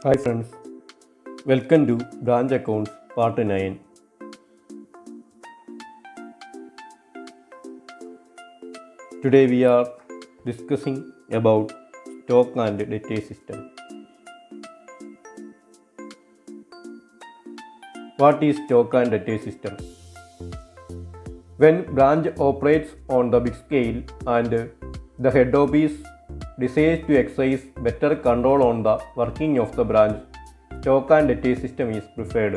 Hi friends, welcome to Branch Accounts Part 9. Today we are discussing about stock and data system. What is stock and data system? When branch operates on the big scale and the head office desires to exercise better control on the working of the branch, stock and data system is preferred.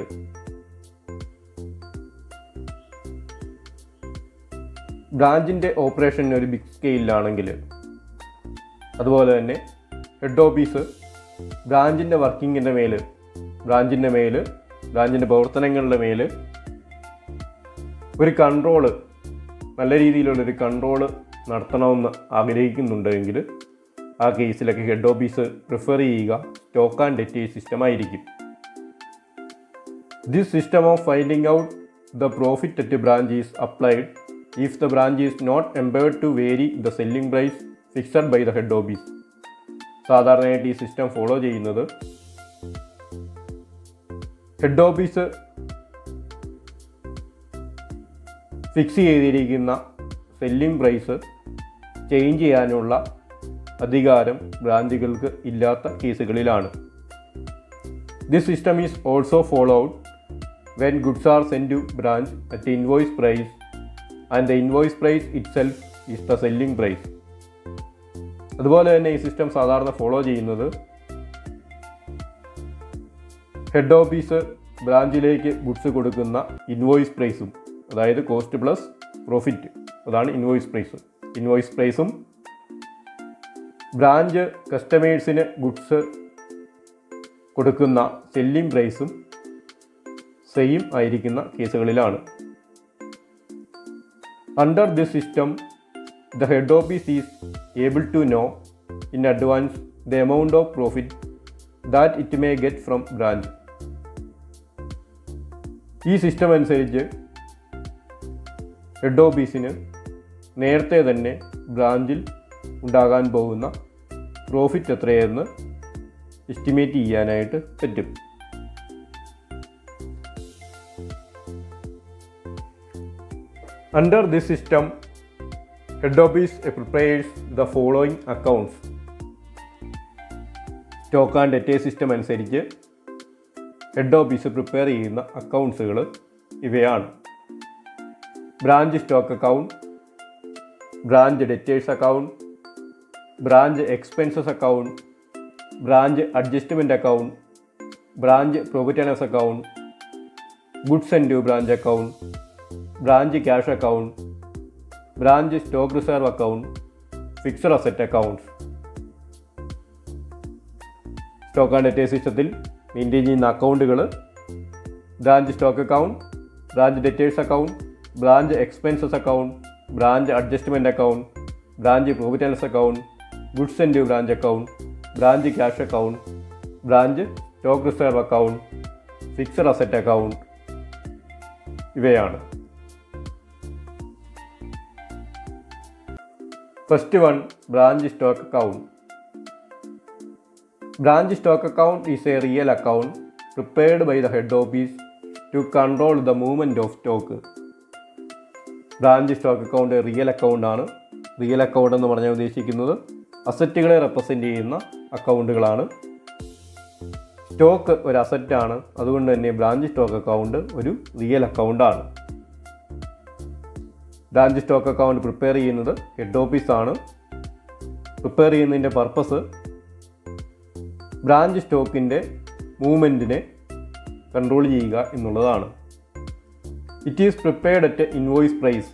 ബ്രാഞ്ചിൻ്റെ operation ഒരു big സ്കെയിലാണെങ്കിൽ, അതുപോലെ തന്നെ head office ബ്രാഞ്ചിൻ്റെ വർക്കിങ്ങിൻ്റെ ബ്രാഞ്ചിൻ്റെ പ്രവർത്തനങ്ങളുടെ മേൽ ഒരു control, നല്ല രീതിയിലുള്ളൊരു കൺട്രോള് നടത്തണമെന്ന് ആഗ്രഹിക്കുന്നുണ്ടെങ്കിൽ ആ കേസിലൊക്കെ ഹെഡ് ഓഫീസ് പ്രിഫർ ചെയ്യുക സ്റ്റോക്ക് ആൻഡ് ഡേറ്റ സിസ്റ്റം ആയിരിക്കും. This system of finding out the profit at branch is applied if the branch is not empowered to vary the selling price fixed by the head office. സാധാരണയായിട്ട് ഈ system follow ചെയ്യുന്നത് head office fix ചെയ്തിരിക്കുന്ന selling price change ചെയ്യാനുള്ള അധികാരം ബ്രാഞ്ചുകൾക്ക് ഇല്ലാത്ത കേസുകളിലാണ്. This system is also followed when goods are send to branch at invoice price and the invoice price itself is the selling price. അതുപോലെ തന്നെ ഈ സിസ്റ്റം സാധാരണ ഫോളോ ചെയ്യുന്നത് ഹെഡ് ഓഫീസ് ബ്രാഞ്ചിലേക്ക് ഗുഡ്സ് കൊടുക്കുന്ന ഇൻവോയ്സ് പ്രൈസും, അതായത് കോസ്റ്റ് പ്ലസ് പ്രോഫിറ്റ്, അതാണ് invoice പ്രൈസും ബ്രാഞ്ച് കസ്റ്റമേഴ്സിന് ഗുഡ്സ് കൊടുക്കുന്ന സെല്ലിംഗ് പ്രൈസും സെയിം ആയിരിക്കുന്ന കേസുകളിലാണ്. Under this system, the head office is able to know in advance the amount of profit that it may get from branch. ഈ system അനുസരിച്ച് head ഓഫീസിന് നേരത്തെ തന്നെ ബ്രാഞ്ചിൽ ഉണ്ടാകാൻ പോകുന്ന പ്രോഫിറ്റ് എത്രയെന്ന് എസ്റ്റിമേറ്റ് ചെയ്യാനായിട്ട് പറ്റും. Under this system, head office prepares the following accounts. Stock and data system അനുസരിച്ച് ഹെഡ് ഓഫീസ് പ്രിപ്പയർ ചെയ്യുന്ന അക്കൗണ്ട്സുകൾ ഇവയാണ്: branch stock account, branch debtors account, branch expenses account, branch adjustment account, branch profit and loss account, goods and due branch account, branch cash account, branch stock reserve account, fixed asset accounts. Stock and data സിസ്റ്റത്തിൽ maintain ചെയ്യുന്ന അക്കൗണ്ടുകൾ: branch stock account, branch debtors account, branch expenses account, branch adjustment account, branch profit and loss account, goods and due branch account, branch cash account, branch stock reserve account, fixed asset account. ഇവയാണ്. First one, branch stock account. Branch stock account is a real account prepared by the head office to control the movement of stock. Branch stock account real account ആണ്. Real account എന്ന് പറഞ്ഞാൽ ഉദ്ദേശിക്കുന്നത് അസറ്റുകളെ represent ചെയ്യുന്ന അക്കൗണ്ടുകളാണ്. Stock ഒരു അസറ്റാണ്, അതുകൊണ്ട് തന്നെ branch stock account ഒരു റിയൽ അക്കൗണ്ടാണ്. ബ്രാഞ്ച് സ്റ്റോക്ക് അക്കൗണ്ട് പ്രിപ്പയർ ചെയ്യുന്നത് ഹെഡ് ഓഫീസാണ്. പ്രിപ്പയർ ചെയ്യുന്നതിൻ്റെ പർപ്പസ് ബ്രാഞ്ച് സ്റ്റോക്കിൻ്റെ മൂവ്മെൻറ്റിനെ കൺട്രോൾ ചെയ്യുക എന്നുള്ളതാണ്. It is prepared at invoice price.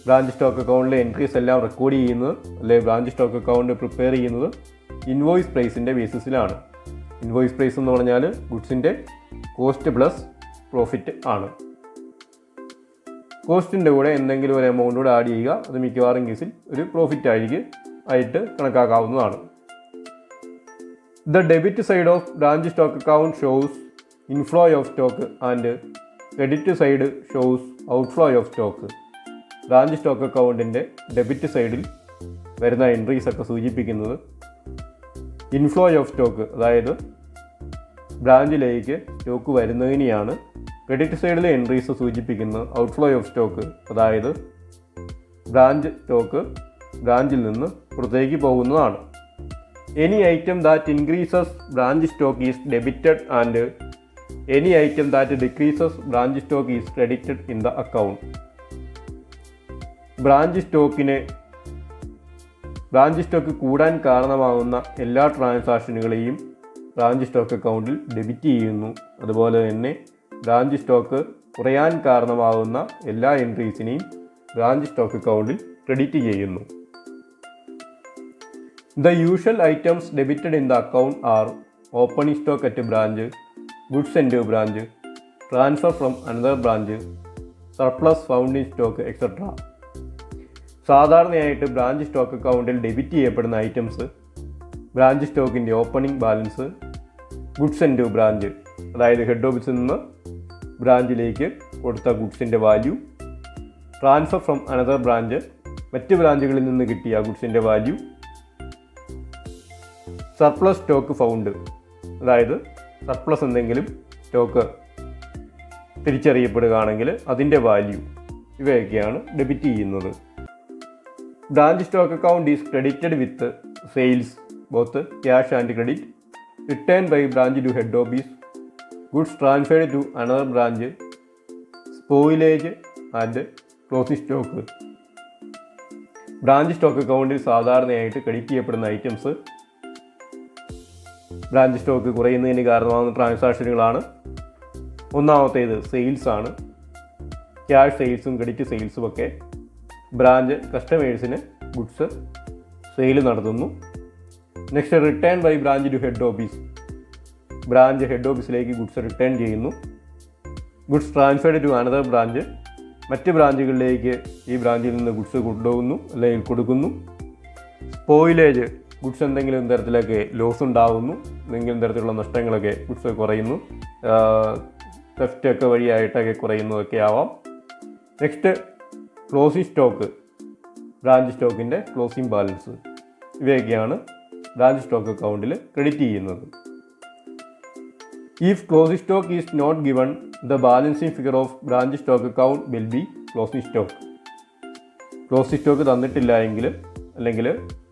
Branch stock അക്കൗണ്ടിലെ എൻട്രീസ് എല്ലാം റെക്കോർഡ് ചെയ്യുന്നത്, അല്ലെങ്കിൽ ബ്രാഞ്ച് സ്റ്റോക്ക് അക്കൗണ്ട് പ്രിപ്പയർ ചെയ്യുന്നത് ഇൻവോയ്സ് പ്രൈസിൻ്റെ ബേസിസിലാണ്. ഇൻവോയ്സ് പ്രൈസ് എന്ന് പറഞ്ഞാൽ ഗുഡ്സിൻ്റെ കോസ്റ്റ് പ്ലസ് പ്രോഫിറ്റ് ആണ്. കോസ്റ്റിൻ്റെ കൂടെ എന്തെങ്കിലും ഒരു എമൗണ്ട് കൂടെ ആഡ് ചെയ്യുക, അത് മിക്കവാറും കേസിൽ ഒരു പ്രോഫിറ്റ് ആയിട്ട് കണക്കാക്കാവുന്നതാണ്. The debit side of branch stock account shows inflow of stock and credit side shows outflow of stock. Branch stock അക്കൗണ്ടിൻ്റെ ഡെബിറ്റ് സൈഡിൽ വരുന്ന എൻട്രീസൊക്കെ സൂചിപ്പിക്കുന്നത് ഇൻഫ്ലോ ഓഫ് സ്റ്റോക്ക്, അതായത് ബ്രാഞ്ചിലേക്ക് സ്റ്റോക്ക് വരുന്നതിനെയാണ് ക്രെഡിറ്റ് സൈഡിലെ എൻട്രീസ് സൂചിപ്പിക്കുന്നത് ഔട്ട്ഫ്ലോ ഓഫ് സ്റ്റോക്ക്. അതായത് ബ്രാഞ്ച് സ്റ്റോക്ക് ബ്രാഞ്ചിൽ നിന്ന് പുറത്തേക്ക് പോകുന്നതാണ്. Any item that increases branch stock is debited and any item that decreases branch stock is credited in the account. Branch stock കൂടാൻ കാരണമാകുന്ന എല്ലാ ട്രാൻസാക്ഷനുകളെയും ബ്രാഞ്ച് സ്റ്റോക്ക് അക്കൗണ്ടിൽ ഡെബിറ്റ് ചെയ്യുന്നു. അതുപോലെ തന്നെ ബ്രാഞ്ച് സ്റ്റോക്ക് കുറയാൻ കാരണമാകുന്ന എല്ലാ എൻട്രീസിനെയും ബ്രാഞ്ച് സ്റ്റോക്ക് അക്കൗണ്ടിൽ ക്രെഡിറ്റ് ചെയ്യുന്നു. The usual items debited in the account are opening stock at branch, goods sent to branch, transfer from another branch, surplus found in stock, etc. സാധാരണയായിട്ട് branch stock അക്കൗണ്ടിൽ debit ചെയ്യപ്പെടുന്ന items branch സ്റ്റോക്കിൻ്റെ opening balance, goods and branch അതായത് head ഓഫീസിൽ നിന്ന് ബ്രാഞ്ചിലേക്ക് കൊടുത്ത ഗുഡ്സിൻ്റെ value, transfer from another branch മറ്റ് ബ്രാഞ്ചുകളിൽ നിന്ന് കിട്ടിയ ഗുഡ്സിൻ്റെ വാല്യൂ, സർപ്ലസ് സ്റ്റോക്ക് ഫൗണ്ട് അതായത് സർപ്ലസ് എന്തെങ്കിലും സ്റ്റോക്ക് തിരിച്ചറിയപ്പെടുകയാണെങ്കിൽ അതിൻ്റെ വാല്യൂ, ഇവയൊക്കെയാണ് ഡെബിറ്റ് ചെയ്യുന്നത്. Branch stock account is credited with sales both cash and credit, return by branch to head office, goods transferred to another branch, spoilage and closing stock. Branch stock അക്കൗണ്ടിൽ സാധാരണയായിട്ട് credit ചെയ്യപ്പെടുന്ന items branch stock കുറയുന്നതിന് കാരണമാകുന്ന ട്രാൻസാക്ഷനുകളാണ്. ഒന്നാമത്തേത് sales ആണ്. Cash സെയിൽസും credit സെയിൽസും ഒക്കെ branch കസ്റ്റമേഴ്സിന് goods sale നടത്തുന്നു. Next return by branch to head office, branch head ഓഫീസിലേക്ക് ഗുഡ്സ് റിട്ടേൺ ചെയ്യുന്നു. Goods transferred to another branch, മറ്റ് ബ്രാഞ്ചുകളിലേക്ക് ഈ ബ്രാഞ്ചിൽ നിന്ന് ഗുഡ്സ് കൊണ്ടുപോകുന്നു അല്ലെങ്കിൽ കൊടുക്കുന്നു. സ്പോയിലേജ്, ഗുഡ്സ് എന്തെങ്കിലും തരത്തിലൊക്കെ ലോസ് ഉണ്ടാകുന്നു, എന്തെങ്കിലും തരത്തിലുള്ള നഷ്ടങ്ങളൊക്കെ ഗുഡ്സ് കുറയുന്നു, തെഫ്റ്റൊക്കെ വഴിയായിട്ടൊക്കെ കുറയുന്നതൊക്കെ ആവാം. നെക്സ്റ്റ് ക്ലോസിംഗ് സ്റ്റോക്ക്, ബ്രാഞ്ച് സ്റ്റോക്കിൻ്റെ ക്ലോസിംഗ് ബാലൻസ്, ഇവയൊക്കെയാണ് ബ്രാഞ്ച് സ്റ്റോക്ക് അക്കൗണ്ടിൽ ക്രെഡിറ്റ് ചെയ്യുന്നത്. If closing stock is not given the balancing figure of branch stock account will be closing stock. Closing stock തന്നിട്ടില്ല എങ്കിൽ അല്ലെങ്കിൽ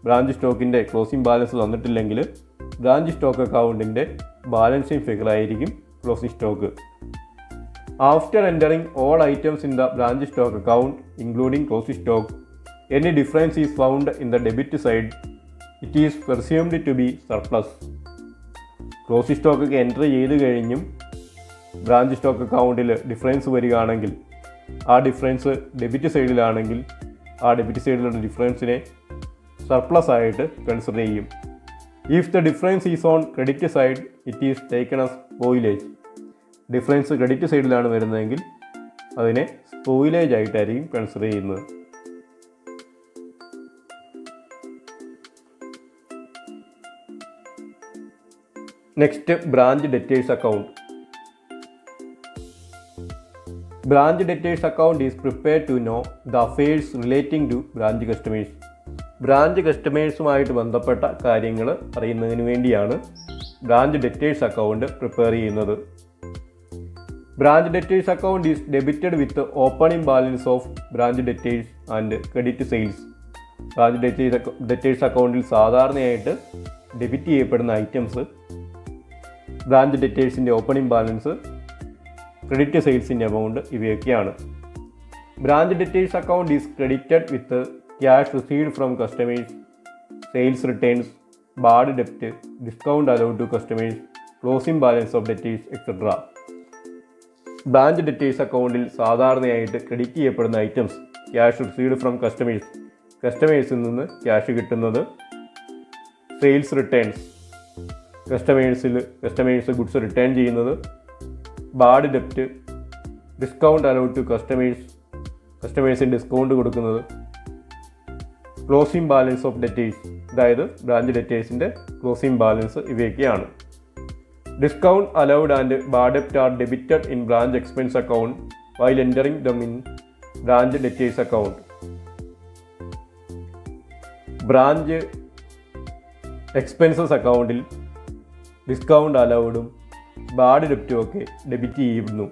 ബ്രാഞ്ച് സ്റ്റോക്കിൻ്റെ ക്ലോസിംഗ് ബാലൻസ് തന്നിട്ടില്ലെങ്കിൽ branch stock അക്കൗണ്ടിൻ്റെ ബാലൻസിങ് ഫിഗർ ആയിരിക്കും closing stock. After entering all items in the branch stock account including closing stock, any difference is found in the debit side, it is presumed to be surplus. Closing stock enter ചെയ്ത് കഴിഞ്ഞും branch stock അക്കൗണ്ടിൽ difference വരികയാണെങ്കിൽ ആ difference debit സൈഡിലാണെങ്കിൽ ആ debit സൈഡിലുള്ള ഡിഫറൻസിനെ surplus ആയിട്ട് consider ചെയ്യും. If the difference is on credit side it is taken as spoilage. Difference credit സൈഡിലാണ് വരുന്നതെങ്കിൽ അതിനെ സ്പോയിലേജ് ആയിട്ടായിരിക്കും കൺസിഡർ ചെയ്യുന്നത്. Next branch debtors account. Branch debtors account is prepared to know the affairs relating to branch customers. Branch കസ്റ്റമേഴ്സുമായിട്ട് ബന്ധപ്പെട്ട കാര്യങ്ങൾ അറിയുന്നതിന് വേണ്ടിയാണ് ബ്രാഞ്ച് ഡെറ്റേഴ്സ് അക്കൗണ്ട് പ്രിപ്പയർ ചെയ്യുന്നത്. Branch debtors account is debited with opening balance of branch debtors and credit sales. Branch debtors അക്കൗണ്ടിൽ സാധാരണയായിട്ട് debit ചെയ്യപ്പെടുന്ന items branch ഡെറ്റേഴ്സിൻ്റെ ഓപ്പണിംഗ് ബാലൻസ്, ക്രെഡിറ്റ് സെയിൽസിൻ്റെ എമൗണ്ട്, ഇവയൊക്കെയാണ്. Branch debtors account is credited with cash received from customers, sales returns, bad ഡെപ്റ്റ്, discount allowed to customers, closing balance of debtors, etcetera. Branch debtors അക്കൗണ്ടിൽ സാധാരണയായിട്ട് credit ചെയ്യപ്പെടുന്ന items cash received from customers, കസ്റ്റമേഴ്സിൽ നിന്ന് cash കിട്ടുന്നത്, sales returns, customers goods return ചെയ്യുന്നത്, bad ഡെപ്റ്റ്, discount allowed to കസ്റ്റമേഴ്സിന് ഡിസ്കൗണ്ട് കൊടുക്കുന്നത്, ക്ലോസിംഗ് ബാലൻസ് ഓഫ് ഡെറ്റേഴ്സ്, അതായത് ബ്രാഞ്ച് ഡെറ്റേഴ്സിൻ്റെ ക്ലോസിംഗ് ബാലൻസ്, ഇവയൊക്കെയാണ്. ഡിസ്കൗണ്ട് അലൗഡ് ആൻഡ് ബാഡ് ഡെപ്റ്റ് are debited in branch expense account while entering them in branch debtors account. Branch expenses അക്കൗണ്ടിൽ discount അലൗഡും bad ഡെപ്റ്റും ഒക്കെ ഡെബിറ്റ് ചെയ്യുന്നു.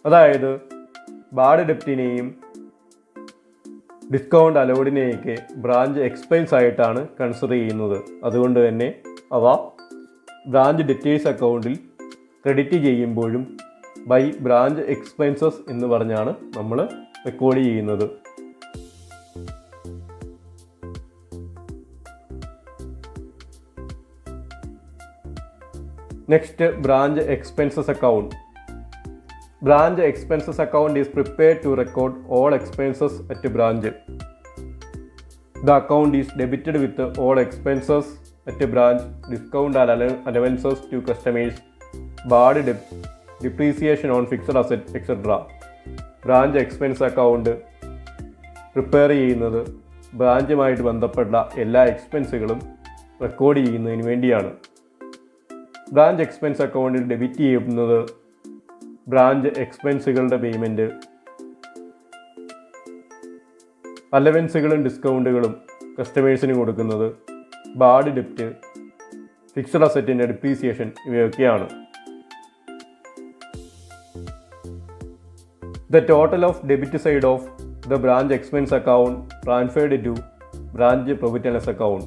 അതായത് ബാഡ് ഡെപ്റ്റിനെയും ഡിസ്കൗണ്ട് അലൗഡിനെയൊക്കെ ബ്രാഞ്ച് എക്സ്പെൻസ് ആയിട്ടാണ് കൺസിഡർ ചെയ്യുന്നത്. അതുകൊണ്ട് തന്നെ അവ ബ്രാഞ്ച് ഡെറ്റേഴ്സ് അക്കൗണ്ടിൽ ക്രെഡിറ്റ് ചെയ്യുമ്പോഴും ബൈ ബ്രാഞ്ച് എക്സ്പെൻസസ് എന്ന് പറഞ്ഞാണ് നമ്മൾ റെക്കോർഡ് ചെയ്യുന്നത്. Next, branch expenses account. Branch expenses account is prepared to record all expenses at a branch. The account is debited with all expenses at a branch, discount and allowances to customers, bad debt, depreciation on fixed asset, etc. Branch expense account prepare ചെയ്യുന്നത് ബ്രാഞ്ചുമായിട്ട് ബന്ധപ്പെട്ട എല്ലാ എക്സ്പെൻസുകളും record ചെയ്യുന്നതിന് വേണ്ടിയാണ്. Branch expense അക്കൗണ്ടിൽ debit ചെയ്യുന്നത് branch എക്സ്പെൻസുകളുടെ payment, അലവൻസുകളും ഡിസ്കൗണ്ടുകളും കസ്റ്റമേഴ്സിന് കൊടുക്കുന്നത്, bad ഡെപ്റ്റ്, fixed അസറ്റിൻ്റെ depreciation ഇവയൊക്കെയാണ്. The total of debit side of the branch expense account transferred to branch profit and loss account.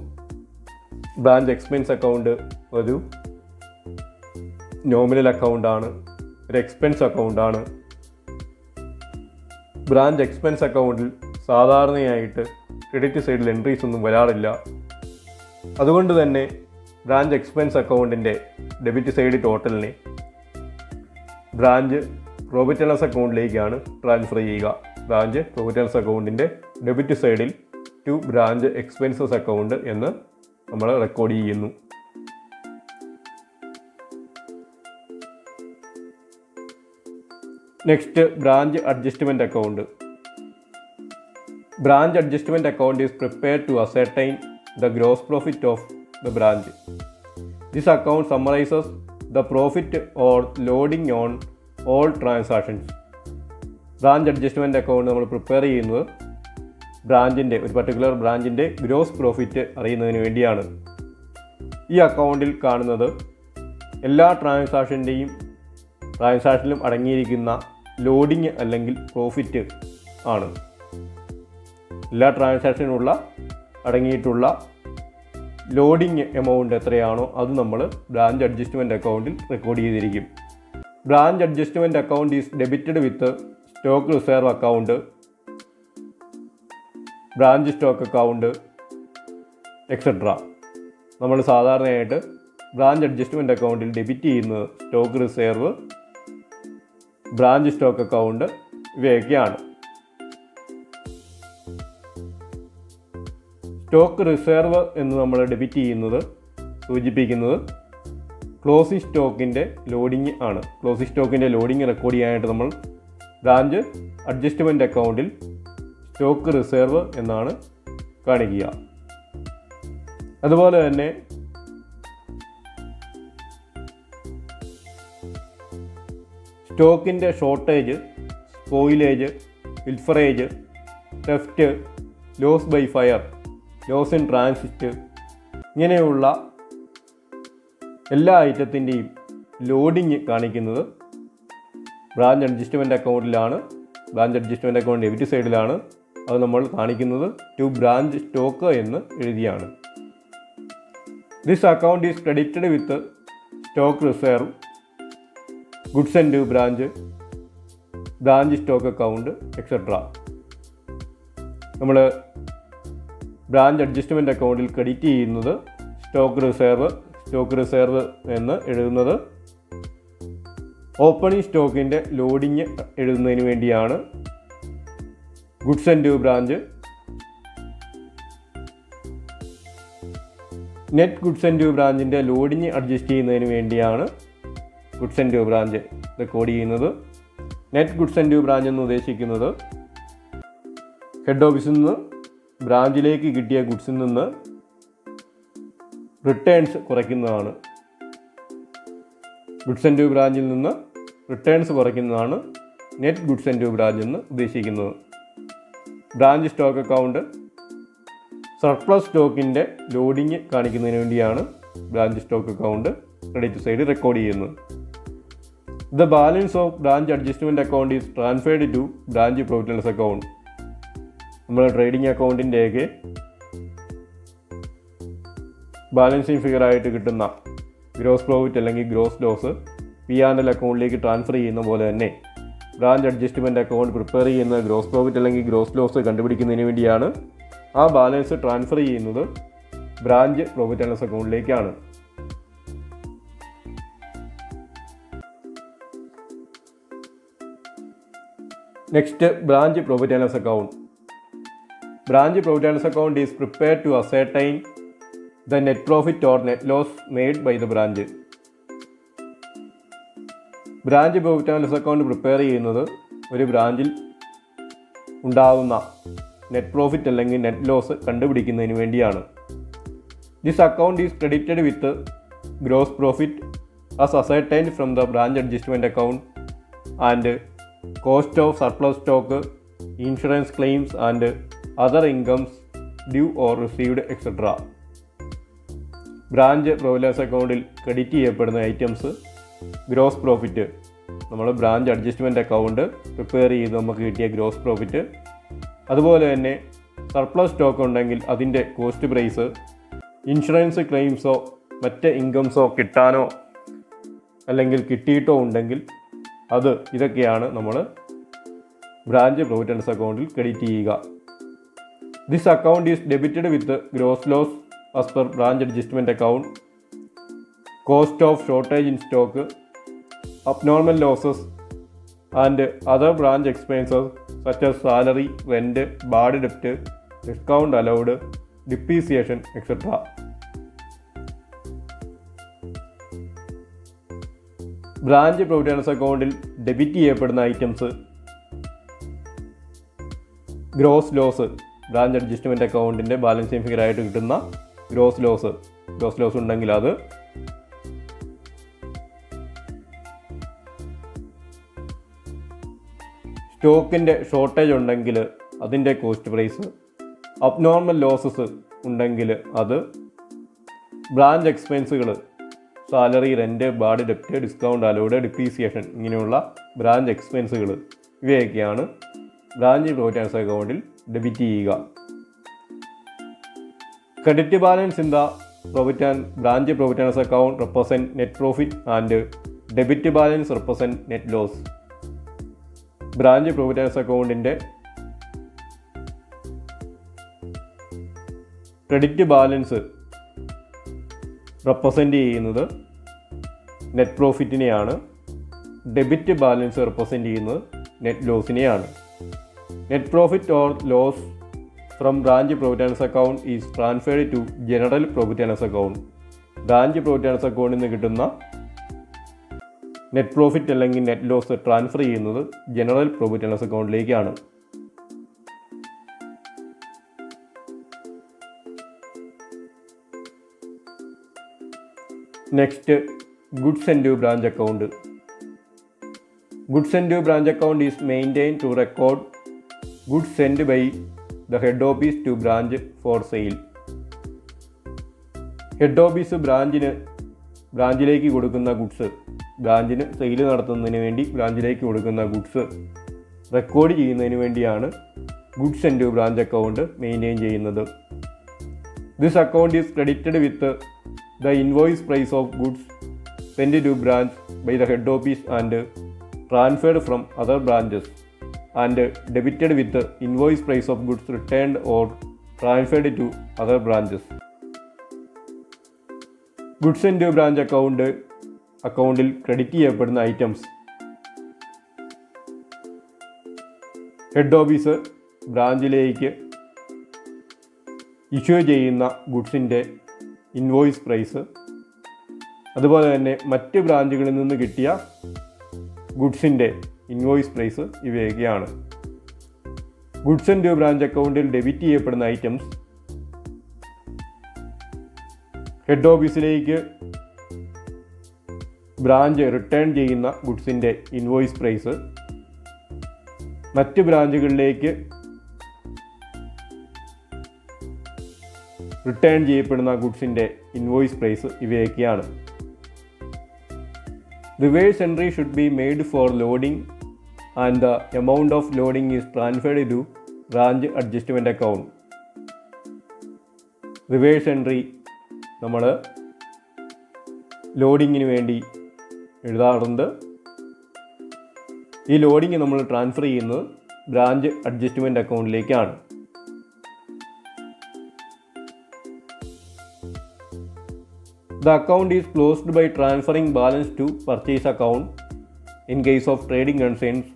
Branch expense account ഒരു നോമിനൽ അക്കൗണ്ട് ആണ്, ഒരു എക്സ്പെൻസ് അക്കൗണ്ട് ആണ്. Branch expense അക്കൗണ്ടിൽ സാധാരണയായിട്ട് credit സൈഡിൽ എൻട്രീസ് ഒന്നും വരാറില്ല. അതുകൊണ്ട് തന്നെ ബ്രാഞ്ച് എക്സ്പെൻസ് അക്കൗണ്ടിൻ്റെ ഡെബിറ്റ് സൈഡ് ടോട്ടലിനെ ബ്രാഞ്ച് പ്രോഫിറ്റ് ആൻഡ് ലോസ് അക്കൗണ്ടിലേക്കാണ് ട്രാൻസ്ഫർ ചെയ്യുക. ബ്രാഞ്ച് പ്രോഫിറ്റ് ആൻഡ് ലോസ് അക്കൗണ്ടിൻ്റെ ഡെബിറ്റ് സൈഡിൽ ടു ബ്രാഞ്ച് എക്സ്പെൻസസ് അക്കൗണ്ട് എന്ന് നമ്മൾ റെക്കോർഡ് ചെയ്യുന്നു. Next, branch adjustment account. Branch adjustment account is prepared to ascertain the gross profit of the branch. This account summarises the profit or loading on all transactions. Branch adjustment account നമ്മൾ prepare ചെയ്യുന്നത് ബ്രാഞ്ചിൻ്റെ, ഒരു particular ബ്രാഞ്ചിൻ്റെ gross profit അറിയുന്നതിന് വേണ്ടിയാണ്. ഈ അക്കൗണ്ടിൽ കാണുന്നത് എല്ലാ ട്രാൻസാക്ഷനിലും അടങ്ങിയിരിക്കുന്ന ലോഡിങ് അല്ലെങ്കിൽ പ്രോഫിറ്റ് ആണ്. എല്ലാ ട്രാൻസാക്ഷനുള്ള അടങ്ങിയിട്ടുള്ള ലോഡിങ് എമൗണ്ട് എത്രയാണോ അത് നമ്മൾ ബ്രാഞ്ച് അഡ്ജസ്റ്റ്മെൻറ്റ് അക്കൗണ്ടിൽ റെക്കോർഡ് ചെയ്തിരിക്കും. Branch adjustment account is debited with stock reserve account, branch stock account, etcetera. നമ്മൾ സാധാരണയായിട്ട് ബ്രാഞ്ച് അഡ്ജസ്റ്റ്മെൻറ്റ് അക്കൗണ്ടിൽ ഡെബിറ്റ് ചെയ്യുന്നത് stock reserve, branch stock account ഇവയൊക്കെയാണ്. സ്റ്റോക്ക് റിസർവ് എന്ന് നമ്മൾ ഡെബിറ്റ് ചെയ്യുന്നത് സൂചിപ്പിക്കുന്നത് ക്ലോസിംഗ് സ്റ്റോക്കിൻ്റെ ലോഡിങ് ആണ്. ക്ലോസിംഗ് സ്റ്റോക്കിൻ്റെ ലോഡിങ് റെക്കോർഡ് ചെയ്യാനായിട്ട് നമ്മൾ ബ്രാഞ്ച് അഡ്ജസ്റ്റ്മെൻറ്റ് അക്കൗണ്ടിൽ സ്റ്റോക്ക് റിസർവ് എന്നാണ് കാണിക്കുക. അതുപോലെ തന്നെ സ്റ്റോക്കിൻ്റെ shortage, spoilage, pilferage, theft, loss by fire, loss in transit ഇങ്ങനെയുള്ള എല്ലാ ഐറ്റത്തിൻ്റെയും ലോഡിങ് കാണിക്കുന്നത് ബ്രാഞ്ച് അഡ്ജസ്റ്റ്മെൻറ്റ് അക്കൗണ്ടിലാണ്. ബ്രാഞ്ച് അഡ്ജസ്റ്റ്മെൻറ്റ് അക്കൗണ്ട് ഡെബിറ്റ് സൈഡിലാണ്. അത് നമ്മൾ കാണിക്കുന്നത് ടു ബ്രാഞ്ച് സ്റ്റോക്ക് എന്ന് എഴുതിയാണ്. This account is credited with stock reserve, goods and due branch, branch stock account, etcetera. നമ്മൾ ബ്രാഞ്ച് അഡ്ജസ്റ്റ്മെൻറ്റ് അക്കൗണ്ടിൽ ക്രെഡിറ്റ് ചെയ്യുന്നത് സ്റ്റോക്ക് റിസർവ് എന്ന് എഴുതുന്നത് ഓപ്പണിംഗ് സ്റ്റോക്കിൻ്റെ ലോഡിങ് എഴുതുന്നതിന് വേണ്ടിയാണ്. Goods and due branch, net goods and due ബ്രാഞ്ചിൻ്റെ ലോഡിങ് അഡ്ജസ്റ്റ് ചെയ്യുന്നതിന് വേണ്ടിയാണ് goods and due branch record ചെയ്യുന്നത്. Net goods and due branch എന്ന് ഉദ്ദേശിക്കുന്നത് ഹെഡ് ഓഫീസിൽ നിന്ന് ബ്രാഞ്ചിലേക്ക് കിട്ടിയ ഗുഡ്സിൽ നിന്ന് റിട്ടേൺസ് കുറയ്ക്കുന്നതാണ്. ഗുഡ്സ് ആൻഡ് ഡ്യൂ ബ്രാഞ്ചിൽ നിന്ന് റിട്ടേൺസ് കുറയ്ക്കുന്നതാണ് net goods and due branch എന്ന് ഉദ്ദേശിക്കുന്നത്. ബ്രാഞ്ച് സ്റ്റോക്ക് അക്കൗണ്ട് സർപ്ലസ് സ്റ്റോക്കിൻ്റെ ലോഡിങ് കാണിക്കുന്നതിന് വേണ്ടിയാണ് branch stock account credit side record ചെയ്യുന്നത്. The balance of branch adjustment account is transferred to branch profit and loss account. നമ്മൾ trading അക്കൗണ്ടിൻ്റെയൊക്കെ balancing figure ആയിട്ട് കിട്ടുന്ന ഗ്രോസ് പ്രോഫിറ്റ് അല്ലെങ്കിൽ ഗ്രോസ് ലോസ് P&L അക്കൗണ്ടിലേക്ക് ട്രാൻസ്ഫർ ചെയ്യുന്ന പോലെ തന്നെ ബ്രാഞ്ച് അഡ്ജസ്റ്റ്മെൻറ്റ് അക്കൗണ്ട് പ്രിപ്പയർ ചെയ്യുന്ന ഗ്രോസ് പ്രോഫിറ്റ് അല്ലെങ്കിൽ ഗ്രോസ് ലോസ് കണ്ടുപിടിക്കുന്നതിന് വേണ്ടിയാണ് ആ ബാലൻസ് ട്രാൻസ്ഫർ ചെയ്യുന്നത് ബ്രാഞ്ച് പ്രോഫിറ്റ് ആൻഡ് ലോസ് അക്കൗണ്ടിലേക്കാണ്. Next, branch profit and loss account. Branch profit and loss account is prepared to ascertain the net profit or net loss made by the branch. Branch profit and loss account prepare ചെയ്യുന്നത് ഒരു ബ്രാഞ്ചിൽ ഉണ്ടാകുന്ന net profit അല്ലെങ്കിൽ net loss കണ്ടുപിടിക്കുന്നതിന് വേണ്ടിയാണ്. This account is credited with gross profit as ascertained from the branch adjustment account and cost of surplus stock, insurance claims and other incomes due or received etcetera. Branch profit loss അക്കൗണ്ടിൽ credit ചെയ്യപ്പെടുന്ന items gross profit, നമ്മൾ branch adjustment account prepare ചെയ്ത് നമുക്ക് കിട്ടിയ gross profit, അതുപോലെ തന്നെ surplus stock ഉണ്ടെങ്കിൽ അതിൻ്റെ കോസ്റ്റ് പ്രൈസ്, ഇൻഷുറൻസ് ക്ലെയിംസോ മറ്റ് ഇൻകംസോ കിട്ടാനോ അല്ലെങ്കിൽ കിട്ടിയിട്ടോ ഉണ്ടെങ്കിൽ അത്, ഇതൊക്കെയാണ് നമ്മൾ ബ്രാഞ്ച് പ്രോഫിറ്റ് ആൻഡ് ലോസ് അക്കൗണ്ടിൽ ക്രെഡിറ്റ് ചെയ്യുക. This account is debited with gross loss as per branch adjustment account, cost of shortage in stock, abnormal losses and other branch expenses such as salary, rent, bad debt, discount allowed, depreciation, etc. Branch profit and loss അക്കൗണ്ടിൽ debit ചെയ്യപ്പെടുന്ന items gross loss, branch adjustment അക്കൗണ്ടിൻ്റെ balancing figure ആയിട്ട് കിട്ടുന്ന gross loss ഉണ്ടെങ്കിൽ അത്, സ്റ്റോക്കിൻ്റെ shortage ഉണ്ടെങ്കിൽ അതിൻ്റെ കോസ്റ്റ് പ്രൈസ്, അബ്നോർമൽ ലോസസ് ഉണ്ടെങ്കിൽ അത്, ബ്രാഞ്ച് എക്സ്പെൻസുകൾ, സാലറി, റെൻറ്റ്, ബാഡ് ഡെപ്റ്റ്, ഡിസ്കൗണ്ട് അലൗഡ്, ഡിപ്രീസിയേഷൻ, ഇങ്ങനെയുള്ള ബ്രാഞ്ച് എക്സ്പെൻസുകൾ, ഇവയൊക്കെയാണ് ബ്രാഞ്ച് പ്രോഫിറ്റ് ആൻഡ് ലോസ് അക്കൗണ്ടിൽ ഡെബിറ്റ് ചെയ്യുക. Credit balance in the branch profit and loss account represent net profit and debit balance represent net loss. Branch profit and loss account inde credit balance represent ചെയ്യുന്നത് net പ്രോഫിറ്റിനെയാണ്, debit balance represent ചെയ്യുന്നത് net ലോസിനെയാണ്. Net profit or loss from branch profit and loss account is transferred to general profit and loss account. Branch profit and loss അക്കൗണ്ടിൽ നിന്ന് കിട്ടുന്ന net profit അല്ലെങ്കിൽ net loss transfer ചെയ്യുന്നത് general profit and loss അക്കൗണ്ടിലേക്കാണ്. Next, goods and due branch account. Goods and due branch account is maintain to record goods send by the head office to branch for sale. Head office ബ്രാഞ്ചിലേക്ക് കൊടുക്കുന്ന goods, ബ്രാഞ്ചിന് sale നടത്തുന്നതിന് വേണ്ടി ബ്രാഞ്ചിലേക്ക് കൊടുക്കുന്ന goods record ചെയ്യുന്നതിന് വേണ്ടിയാണ് goods and due branch account maintain ചെയ്യുന്നത്. This account is credited with the invoice price of goods send to branch by the head office and transferred from other branches and debited with the invoice price of goods returned or transferred to other branches. Goods and due branch അക്കൗണ്ടിൽ credit ചെയ്യപ്പെടുന്ന items head office ബ്രാഞ്ചിലേക്ക് issue ചെയ്യുന്ന ഗുഡ്സിൻ്റെ invoice price, അതുപോലെ തന്നെ മറ്റ് ബ്രാഞ്ചുകളിൽ നിന്ന് കിട്ടിയ ഗുഡ്സിൻ്റെ invoice price, ഇവയൊക്കെയാണ്. ഗുഡ്സ് ആൻഡ് ഡ്യൂ ബ്രാഞ്ച് അക്കൗണ്ടിൽ ഡെബിറ്റ് ചെയ്യപ്പെടുന്ന ഐറ്റംസ് ഹെഡ് ഓഫീസിലേക്ക് ബ്രാഞ്ച് റിട്ടേൺ ചെയ്യുന്ന ഗുഡ്സിൻ്റെ ഇൻവോയ്സ് പ്രൈസ്, മറ്റ് ബ്രാഞ്ചുകളിലേക്ക് റിട്ടേൺ ചെയ്യപ്പെടുന്ന ഗുഡ്സിൻ്റെ ഇൻവോയ്സ് പ്രൈസ്, ഇവയൊക്കെയാണ്. Reverse entry should be made for loading and the amount of loading is transferred to branch adjustment account. Reverse entry നമ്മൾ ലോഡിങ്ങിന് വേണ്ടി എഴുതാറുണ്ട്. ഈ ലോഡിങ് നമ്മൾ ട്രാൻസ്ഫർ ചെയ്യുന്നത് ബ്രാഞ്ച് അഡ്ജസ്റ്റ്മെൻറ്റ് അക്കൗണ്ടിലേക്കാണ്. The account is closed by transferring balance to purchase account in case of trading concerns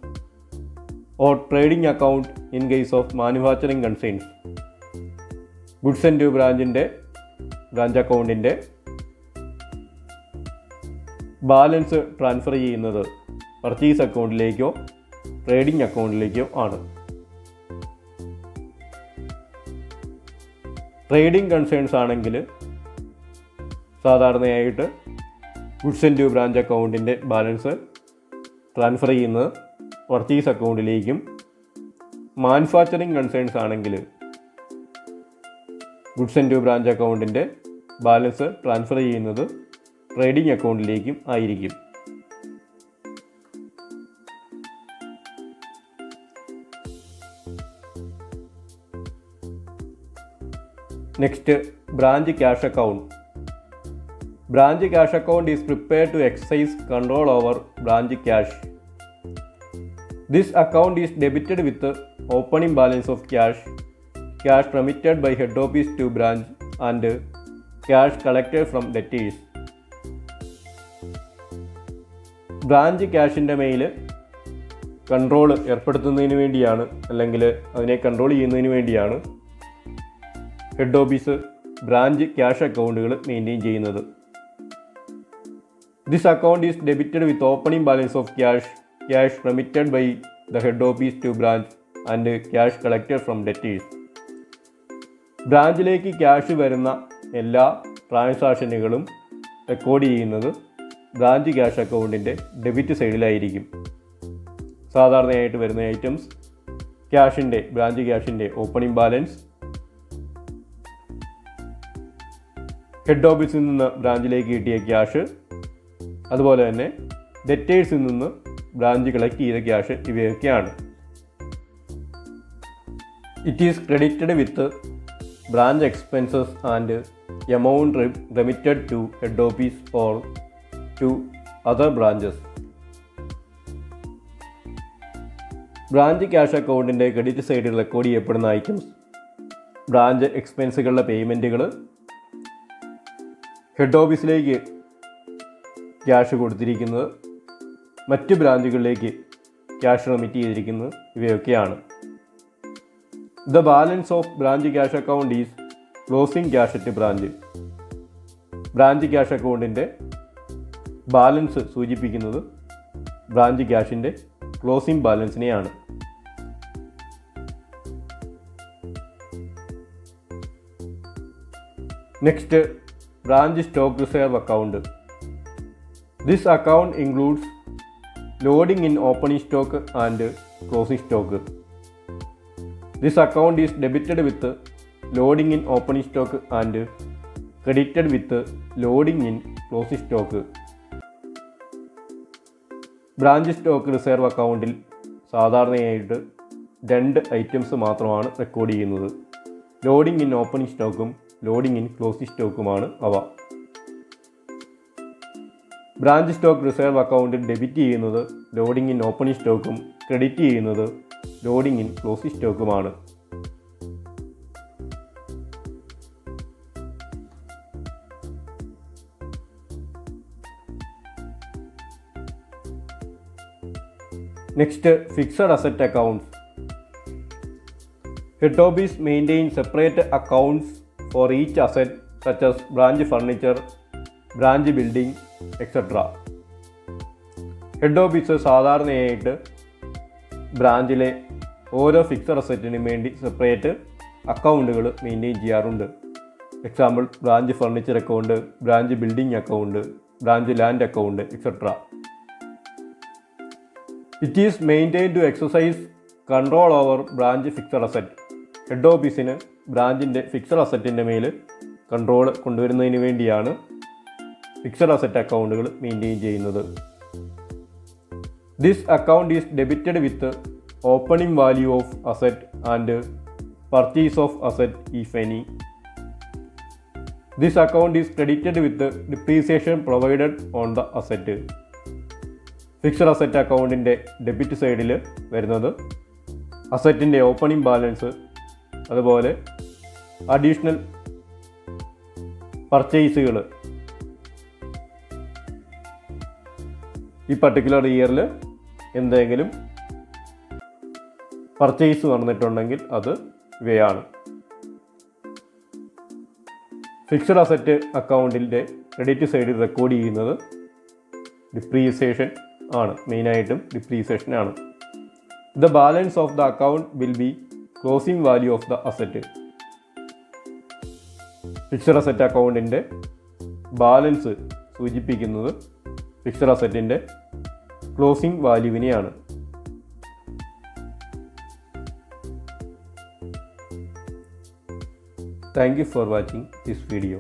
or trading account in case of manufacturing concerns. Goods and branch അക്കൗണ്ടിൻ്റെ balance transfer ചെയ്യുന്നത് purchase അക്കൗണ്ടിലേക്കോ trading അക്കൗണ്ടിലേക്കോ ആണ്. Trading concerns ആണെങ്കിൽ സാധാരണയായിട്ട് goods and branch അക്കൗണ്ടിൻ്റെ balance transfer ചെയ്യുന്നത് purchase അക്കൗണ്ടിലേക്കും, manufacturing concerns ആണെങ്കിൽ goods and branch അക്കൗണ്ടിൻ്റെ balance transfer ചെയ്യുന്നത് ട്രേഡിംഗ് അക്കൗണ്ടിലേക്കും ആയിരിക്കും. Next, branch cash account. Branch cash account is prepared to exercise control over branch cash. This account is debited with the opening balance of cash remitted by head office to branch and cash collected from debtors. Branch ക്യാഷിൻ്റെ മേൽ control ഏർപ്പെടുത്തുന്നതിന് വേണ്ടിയാണ്, അല്ലെങ്കിൽ അതിനെ control ചെയ്യുന്നതിന് വേണ്ടിയാണ് head office branch cash അക്കൗണ്ടുകൾ maintain ചെയ്യുന്നത്. This account is debited with opening balance of cash remitted by the head office to branch and cash collected from debtors. ബ്രാഞ്ചിലേക്ക് ക്യാഷ് വരുന്ന എല്ലാ ട്രാൻസാക്ഷനുകളും റെക്കോർഡ് ചെയ്യുന്നത് ബ്രാഞ്ച് ക്യാഷ് അക്കൗണ്ടിൻ്റെ ഡെബിറ്റ് സൈഡിലായിരിക്കും. സാധാരണയായിട്ട് വരുന്ന ഐറ്റംസ് ബ്രാഞ്ച് ക്യാഷിൻ്റെ ഓപ്പണിംഗ് ബാലൻസ്, ഹെഡ് ഓഫീസിൽ നിന്ന് ബ്രാഞ്ചിലേക്ക് കിട്ടിയ ക്യാഷ്, അതുപോലെ തന്നെ ഡെറ്റേഴ്സിൽ നിന്ന് ബ്രാഞ്ച് കളക്ട് ചെയ്ത ക്യാഷ്, ഇവയൊക്കെയാണ്. It is credited with branch expenses and amount remitted to head office or to other branches. Branch cash അക്കൗണ്ടിൻ്റെ ക്രെഡിറ്റ് സൈഡിൽ റെക്കോർഡ് ചെയ്യപ്പെടുന്ന ഐറ്റംസ് ബ്രാഞ്ച് എക്സ്പെൻസുകളുടെ പേയ്മെൻറ്റുകൾ, ഹെഡ് ഓഫീസിലേക്ക് ക്യാഷ് കൊടുത്തിരിക്കുന്നത്, മറ്റ് ബ്രാഞ്ചുകളിലേക്ക് ക്യാഷ് റെമിറ്റ് ചെയ്തിരിക്കുന്നത്, ഇവയൊക്കെയാണ്. The balance of branch cash account is closing cash at branch. Branch cash അക്കൗണ്ടിൻ്റെ ബാലൻസ് സൂചിപ്പിക്കുന്നത് ബ്രാഞ്ച് ക്യാഷിൻ്റെ ക്ലോസിംഗ് ബാലൻസിനെയാണ്. Next, branch stock reserve account. This account includes loading in opening stock and closing stock. This account is debited with loading in opening stock and credited with loading in closing stock. Branch stock reserve അക്കൗണ്ടിൽ സാധാരണയായിട്ട് 2 items മാത്രമാണ് record ചെയ്യുന്നത്. Loading in opening സ്റ്റോക്കും loading in closing സ്റ്റോക്കുമാണ് അവ. Branch stock reserve അക്കൗണ്ടിൽ debit ചെയ്യുന്നത് loading in opening സ്റ്റോക്കും ക്രെഡിറ്റ് ചെയ്യുന്നത് ലോഡിംഗ് ഇൻ ക്ലോസിംഗ് സ്റ്റോക്കുമാണ്. Next, fixed asset accounts. Head office maintain separate accounts for each asset such as branch furniture, branch building, etcetera. Head office സാധാരണയായിട്ട് ബ്രാഞ്ചിലെ ഓരോ fixed അസറ്റിനും വേണ്ടി separate അക്കൗണ്ടുകൾ maintain ചെയ്യാറുണ്ട്. Example, branch furniture account, branch building account, branch land account, etcetera. It is maintain to exercise control over branch fixed asset. Head ഓഫീസിന് ബ്രാഞ്ചിൻ്റെ fixed അസറ്റിൻ്റെ മേൽ കൺട്രോൾ കൊണ്ടുവരുന്നതിന് വേണ്ടിയാണ് ഫിക്സഡ് അസറ്റ് അക്കൗണ്ടുകൾ മെയിൻറ്റെയിൻ ചെയ്യുന്നത്. This account is debited with the opening value of asset and purchase of asset if any. This account is credited with the depreciation provided on the asset. Fixed asset അക്കൗണ്ടിൻ്റെ debit സൈഡിൽ വരുന്നത് അസറ്റിൻ്റെ opening balance, അതുപോലെ additional പർച്ചേസുകൾ ഈ particular ഇയറിൽ എന്തെങ്കിലും purchase നടന്നിട്ടുണ്ടെങ്കിൽ അത് ഇവയാണ്. ഫിക്സഡ് അസറ്റ് അക്കൗണ്ടിൻ്റെ ക്രെഡിറ്റ് സൈഡിൽ റെക്കോർഡ് ചെയ്യുന്നത് ഡിപ്രീസിയേഷൻ ആണ്, മെയിനായിട്ടും ഡിപ്രീസിയേഷൻ ആണ്. The balance of the account will be closing value of the asset. Fixed asset അക്കൗണ്ടിൻ്റെ ബാലൻസ് സൂചിപ്പിക്കുന്നത് ഫിക്സഡ് അസറ്റിൻ്റെ ക്ലോസിംഗ് വാല്യൂവിനെയാണ്. Thank you for watching this video.